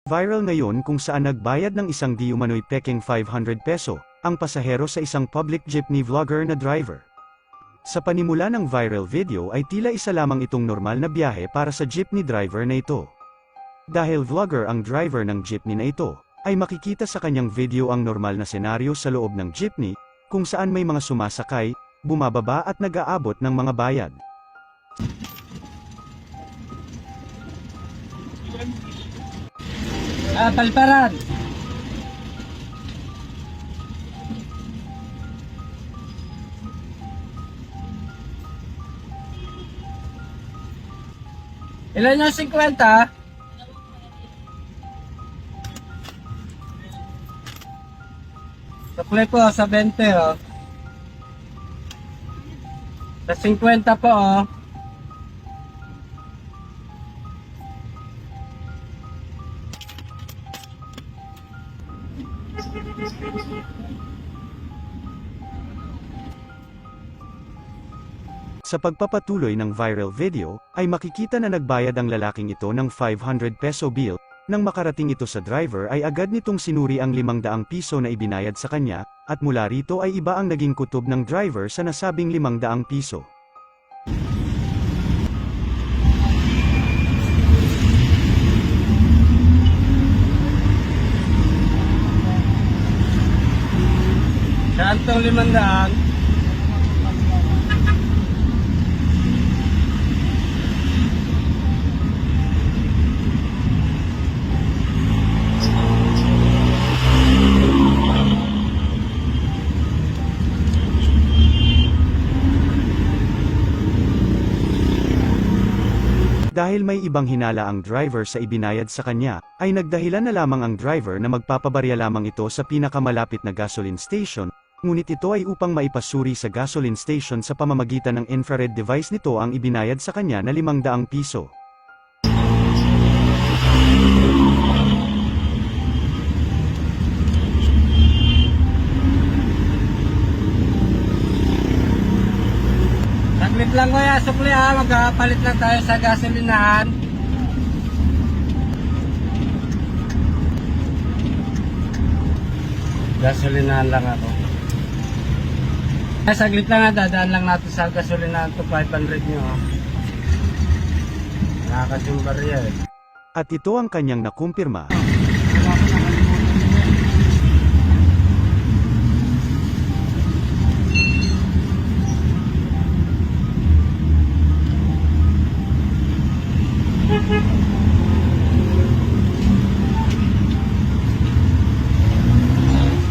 Viral ngayon kung saan nagbayad ng isang di umano'y pekeng 500 peso, ang pasahero sa isang public jeepney vlogger na driver. Sa panimula ng viral video ay tila isa lamang itong normal na biyahe para sa jeepney driver na ito. Dahil vlogger ang driver ng jeepney na ito, ay makikita sa kanyang video ang normal na senaryo sa loob ng jeepney, kung saan may mga sumasakay, bumababa at nag-aabot ng mga bayad. Palparan. Ilan yung 50? Sukli po sa 20 oh. Sa 50 po oh. Sa pagpapatuloy ng viral video, ay makikita na nagbayad ang lalaking ito ng 500 peso bill. Nang makarating ito sa driver ay agad nitong sinuri ang 500 piso na ibinayad sa kanya, at mula rito ay iba ang naging kutob ng driver sa nasabing 500 piso. Saan tong 500? Dahil may ibang hinala ang driver sa ibinayad sa kanya, ay nagdahilan na lamang ang driver na magpapabarya lamang ito sa pinakamalapit na gasoline station, ngunit ito ay upang maipasuri sa gasoline station sa pamamagitan ng infrared device nito ang ibinayad sa kanya na 500 piso. Saglit lang kuya, sukli ha, magkapalit lang tayo sa gasolinahan. Gasolinahan lang ako. Saglit lang ha, dadaan lang natin sa gasolinahan to 500 nyo ha. Nakakas yung barya eh. At ito ang kanyang nakumpirma.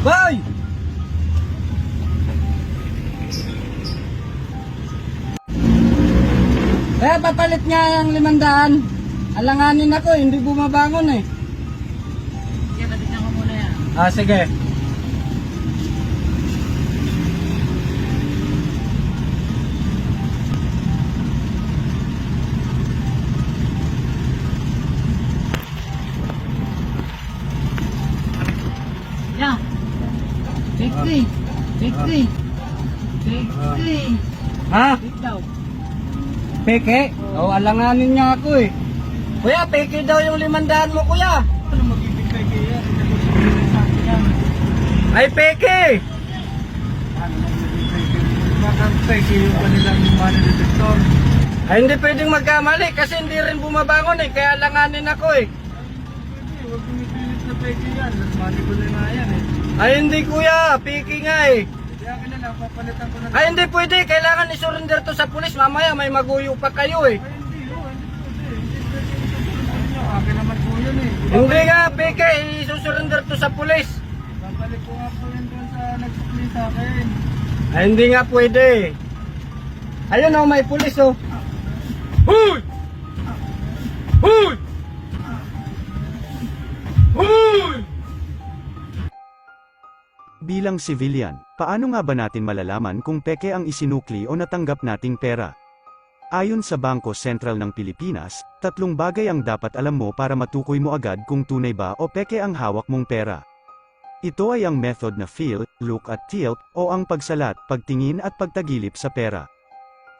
Boy! Kaya papalit nga ang 500. Alanganin ako, hindi bumabangon eh. Sige, patignan ko muna yan. Sige. Yan. Victory. Victory. Victory. Ha? Ikaw. Peke? Oo, alanganin niya ako eh. Kuya, peke daw yung 500 mo kuya. Ano magiging peke yan? Sa akin yan. Ay, peke! Ano magiging peke? Baka peke yung kanilang money detector. Ay, hindi pwedeng magkamali kasi hindi rin bumabangon eh. Kaya alanganin ako eh. Pwede, huwag pinipilit na peke yan. Money ko na nga yan eh. Ay, hindi kuya. Peke nga eh. Hindi akin na lang, papalitan ko na. Ay, hindi pwede. Kailangan isurrender to sa pulis. Mamaya may maguyo pa kayo eh. Ay, hindi, oh, hindi pwede. Hindi pwede ito. Akin naman po yun eh. Hindi nga, peke. Isusurrender to sa pulis. Babalik ko nga po yun doon sa nagsukli sa akin. Ay, hindi nga pwede. Ayun oh, may pulis oh. Huy! Huy! Huy! Bilang civilian, paano nga ba natin malalaman kung peke ang isinukli o natanggap nating pera? Ayon sa Bangko Sentral ng Pilipinas, 3 bagay ang dapat alam mo para matukoy mo agad kung tunay ba o peke ang hawak mong pera. Ito ay ang method na feel, look at tilt, o ang pagsalat, pagtingin at pagtagilip sa pera.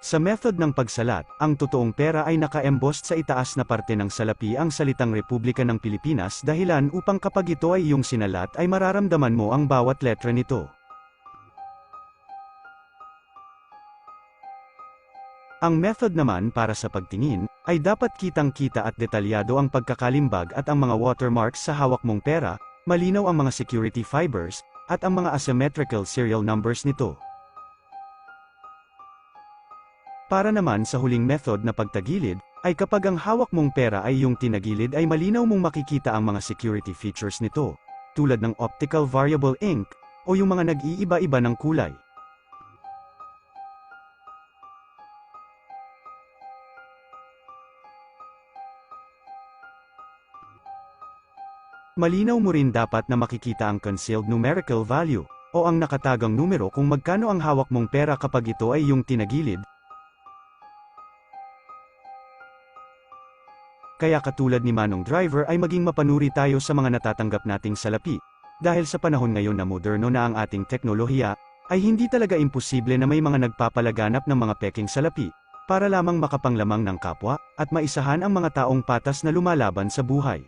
Sa method ng pagsalat, ang totoong pera ay naka-embossed sa itaas na parte ng salapi ang salitang Republika ng Pilipinas dahilan upang kapag ito ay iyong sinalat ay mararamdaman mo ang bawat letra nito. Ang method naman para sa pagtingin, ay dapat kitang-kita at detalyado ang pagkakalimbag at ang mga watermarks sa hawak mong pera, malinaw ang mga security fibers, at ang mga asymmetrical serial numbers nito. Para naman sa huling method na pagtagilid, ay kapag ang hawak mong pera ay iyong tinagilid ay malinaw mong makikita ang mga security features nito, tulad ng optical variable ink, o yung mga nag-iiba-iba ng kulay. Malinaw mo rin dapat na makikita ang concealed numerical value, o ang nakatagang numero kung magkano ang hawak mong pera kapag ito ay iyong tinagilid. Kaya katulad ni Manong Driver ay maging mapanuri tayo sa mga natatanggap nating salapi. Dahil sa panahon ngayon na moderno na ang ating teknolohiya, ay hindi talaga imposible na may mga nagpapalaganap ng mga peking salapi, para lamang makapanglamang ng kapwa, at maisahan ang mga taong patas na lumalaban sa buhay.